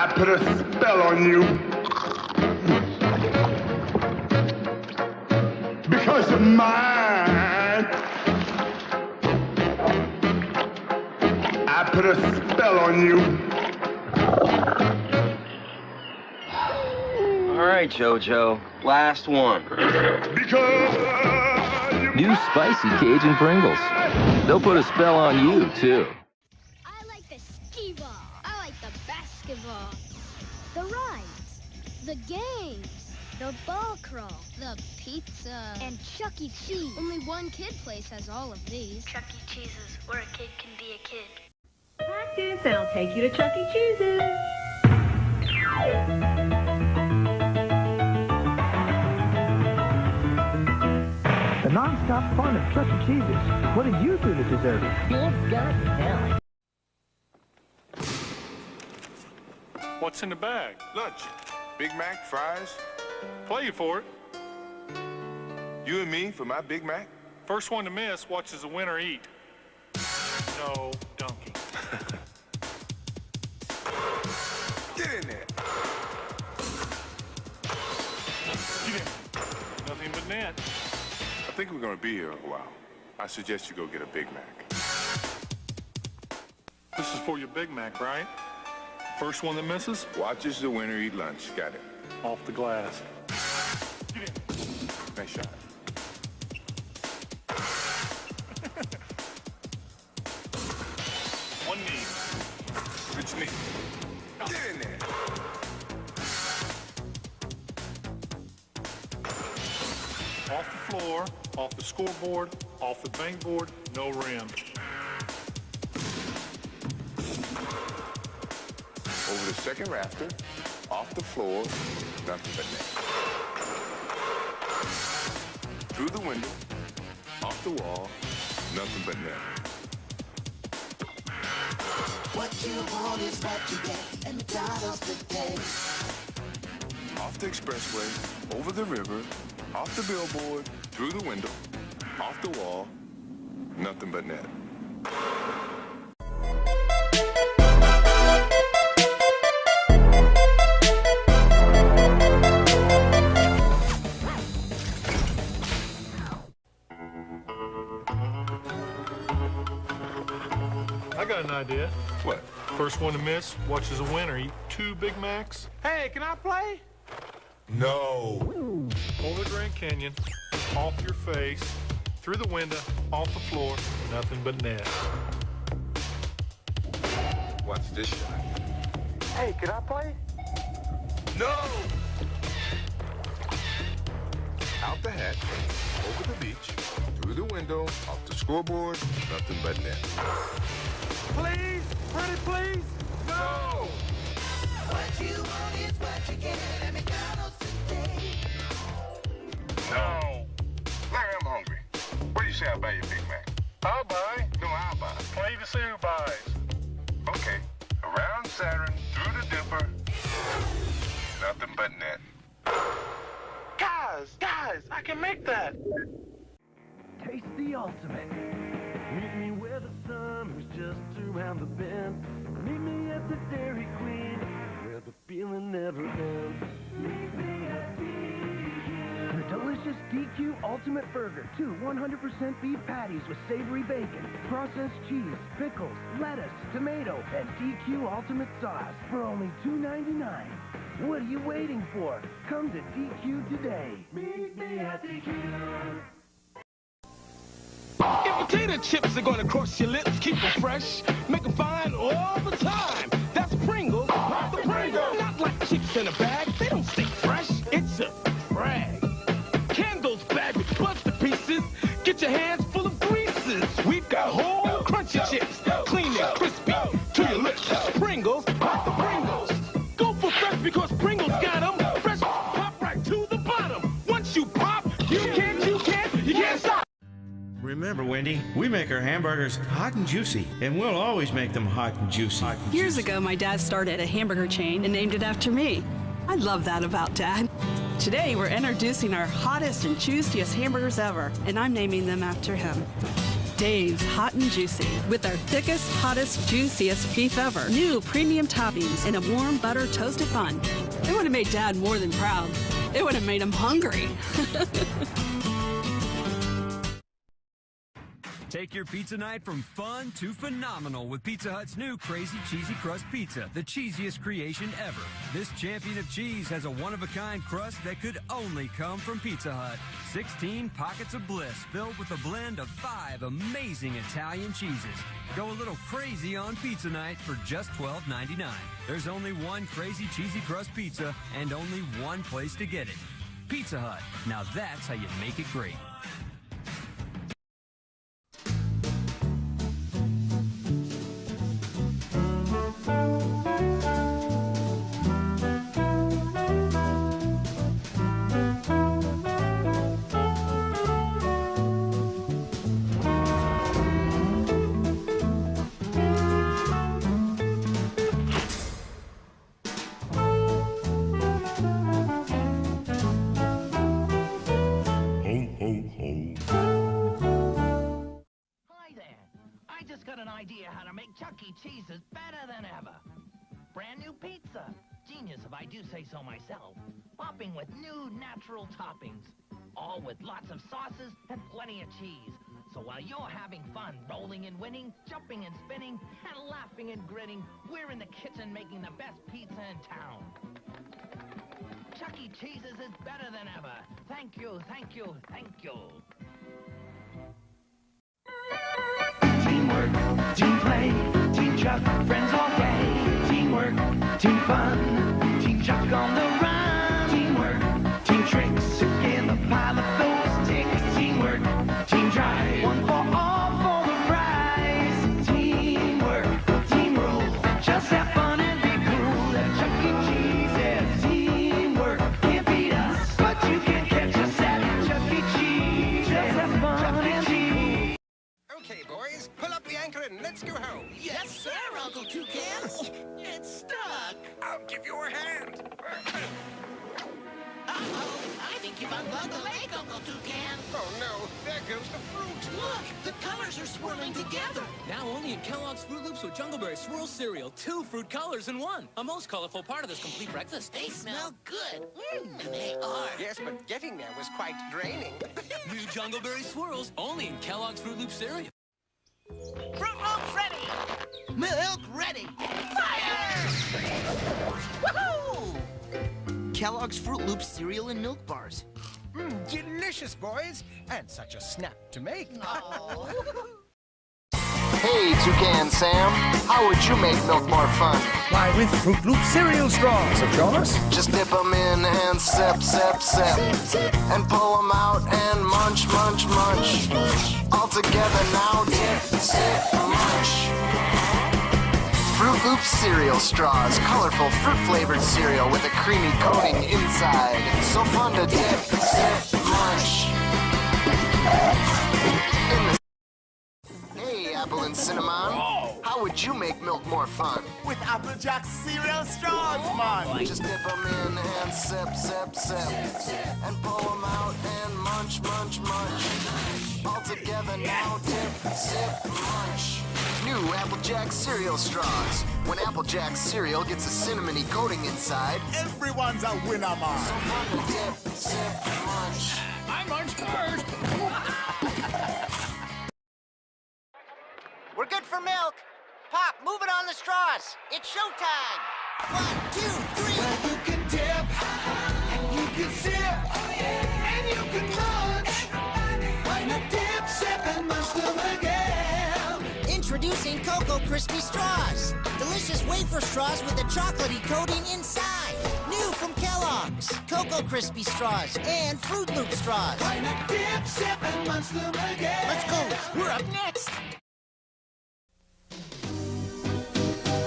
I put a spell on you. Because you're mine. I put a spell on you. All right, JoJo. Last one. Because New spicy Cajun Pringles. They'll put a spell on you, too. I like the skee ball. I like the basketball. The rides. The games. The ball crawl. The pizza. And Chuck E. Cheese. Only one kid place has all of these. Chuck E. Cheese's, where a kid can be a kid. Practice, and I'll take you to Chuck E. Cheese's. The non-stop fun of Chuck E. Cheese's. What did you do to deserve it? Good God, Nelly. What's in the bag? Lunch. Big Mac, fries. Play you for it. You and me for my Big Mac? First one to miss watches the winner eat. No, donkey. Get in there. Get in. Nothing but net. I think we're going to be here a while. I suggest you go get a Big Mac. This is for your Big Mac, right? First one that misses, Watches the winner eat lunch. Got it. off the glass. Get in. Nice shot. One knee. Which knee? Get in there. Off the floor, off the scoreboard, off the bank board, no rim. Over the second rafter, off the floor, nothing but net. Through the window, off the wall, nothing but net. What you want is what you get, and McDonald's today. Off the expressway, over the river, off the billboard, through the window, off the wall, nothing but net. I got an idea. What? First one to miss watches a winner eat 2 Big Macs. Hey, can I play? No. Over the Grand Canyon, off your face, through the window, off the floor, nothing but net. What's this shot? Hey, can I play? No! Out the hatch, over the beach, through the window, off the scoreboard, nothing but net. Please? Pretty please? No! What you want is what you get, and McDonald's today. No! Larry, I'm hungry. What do you say I buy you a Big Mac? I'll buy. No, I'll buy. Play to see who buys. Okay. Around Saturn, through the dipper, nothing but net. Guys, I can make that. Taste the ultimate. Meet me where the summer's just around the bend. Meet me at the Dairy Queen, where the feeling never ends. Meet me at DQ. The delicious DQ Ultimate Burger. 2 100% beef patties with savory bacon, processed cheese, pickles, lettuce, tomato, and DQ Ultimate Sauce for only $2.99. What are you waiting for? Come to DQ today. Meet me at DQ. If potato chips are gonna cross your lips, keep them fresh, make them fine all the time. That's Pringles, not the Pringles. Not like chips in a bag, they don't stay fresh. It's a brag. Candles bagged with buster pieces, get your hands full of greases. We've got whole crunchy chips, clean and crispy to your lips. Pringles, not the Pringles. Go for fresh because Pringles got them. Fresh, pop right to the bottom. Once you pop, you can't stop. Remember, Wendy, we make our hamburgers hot and juicy, and we'll always make them hot and juicy. Years ago, my dad started a hamburger chain and named it after me. I love that about Dad. Today, we're introducing our hottest and juiciest hamburgers ever, and I'm naming them after him. Dave's Hot and Juicy with our thickest, hottest, juiciest beef ever. New premium toppings in a warm butter toasted bun. It would have made Dad more than proud. It would have made him hungry. Take your pizza night from fun to phenomenal with Pizza Hut's new Crazy Cheesy Crust Pizza, the cheesiest creation ever. This champion of cheese has a one-of-a-kind crust that could only come from Pizza Hut. 16 pockets of bliss filled with a blend of 5 amazing Italian cheeses. Go a little crazy on pizza night for just $12.99. There's only one Crazy Cheesy Crust Pizza and only one place to get it. Pizza Hut. Now that's how you make it great. How to make Chuck E. Cheese's better than ever. Brand new pizza. Genius if I do say so myself. Popping with new natural toppings. All with lots of sauces and plenty of cheese. So while you're having fun rolling and winning, jumping and spinning, and laughing and grinning, we're in the kitchen making the best pizza in town. Chuck E. Cheese's is better than ever. Thank you, thank you, thank you. Teamwork, team play, Team Chuck, friends all day. Teamwork, team fun, Team Chuck on the run. Teamwork, team tricks, together pile of those ticks. Teamwork, team drive, one for all for the prize. Teamwork, team rules, just have fun and be cool at Chuck E. Cheese's. Teamwork, can't beat us, but you can catch us at Chuck E. Cheese. Just have fun and be. Okay, boys, pull up the anchor and let's go home. Yes, sir, Uncle Toucan. It's stuck. I'll give you a hand. Uh-oh, I think you've unplugged the lake, Uncle Toucan. Oh, no, there goes the fruit. Look, the colors are swirling together. Now only in Kellogg's Fruit Loops with Jungleberry Swirl Cereal. 2 fruit colors in one. A most colorful part of this complete breakfast. They smell good. They are. Yes, but getting there was quite draining. New Jungleberry Swirls, only in Kellogg's Fruit Loops cereal. Fruit Loops ready. Milk ready. Fire! Woohoo! Kellogg's Fruit Loops cereal and milk bars. Delicious, boys. And such a snap to make. Oh. Hey, Toucan Sam, how would you make milk more fun? Why, with Fruit Loop cereal straws, of course. Just dip them in and sip, sip, sip. And pull them out and munch, munch, munch. All together now, dip, sip, munch. Fruit Loop cereal straws, colorful fruit-flavored cereal with a creamy coating inside. So fun to dip, sip, munch. Hey, Apple and Cinnamon, how would you make milk more fun? With Applejack cereal straws, man! Just dip them in and sip, sip, sip. And pull them out and munch, munch, munch. All together now, dip, sip, munch. New Applejack cereal straws. When Applejack cereal gets a cinnamony coating inside, everyone's a winner, man. So fun to dip, sip, munch. I munched first. We're good for milk. Pop, move it on the straws. It's showtime. 1, 2, 3. Well, you can dip, and you can sip, and you can munch. Why not dip, sip, and munch them again? Introducing Cocoa Crispy Straws. Delicious wafer straws with a chocolatey coating inside. New from Kellogg's. Cocoa Crispy Straws and Fruit Loop straws. Why not dip, sip, and munch them again? Let's go. We're up next.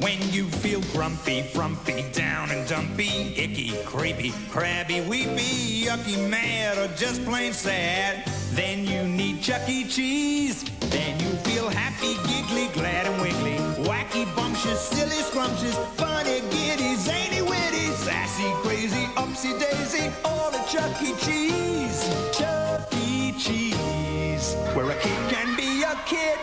When you feel grumpy, frumpy, down and dumpy, icky, creepy, crabby, weepy, yucky, mad, or just plain sad, then you need Chuck E. Cheese. Then you feel happy, giggly, glad and wiggly, wacky, bumptious, silly, scrumptious, funny, giddy, zany, witty, sassy, crazy, upsy daisy, all at Chuck E. Cheese. Chuck Chuck E. Cheese, where a kid can be a kid.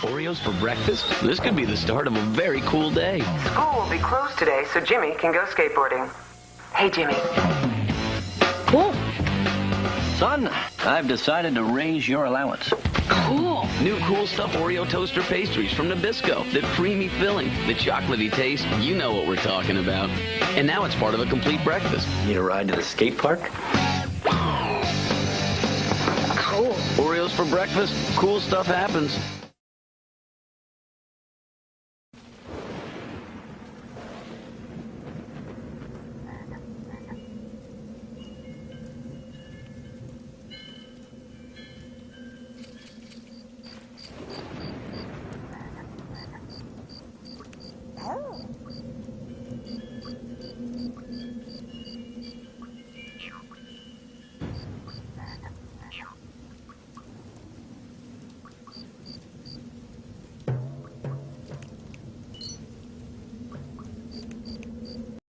Oreos for breakfast? This could be the start of a very cool day. School will be closed today, so Jimmy can go skateboarding. Hey, Jimmy. Cool. Son, I've decided to raise your allowance. Cool. New Cool Stuff Oreo toaster pastries from Nabisco. The creamy filling, the chocolatey taste. You know what we're talking about. And now it's part of a complete breakfast. Need a ride to the skate park? Cool. Oreos for breakfast. Cool stuff happens.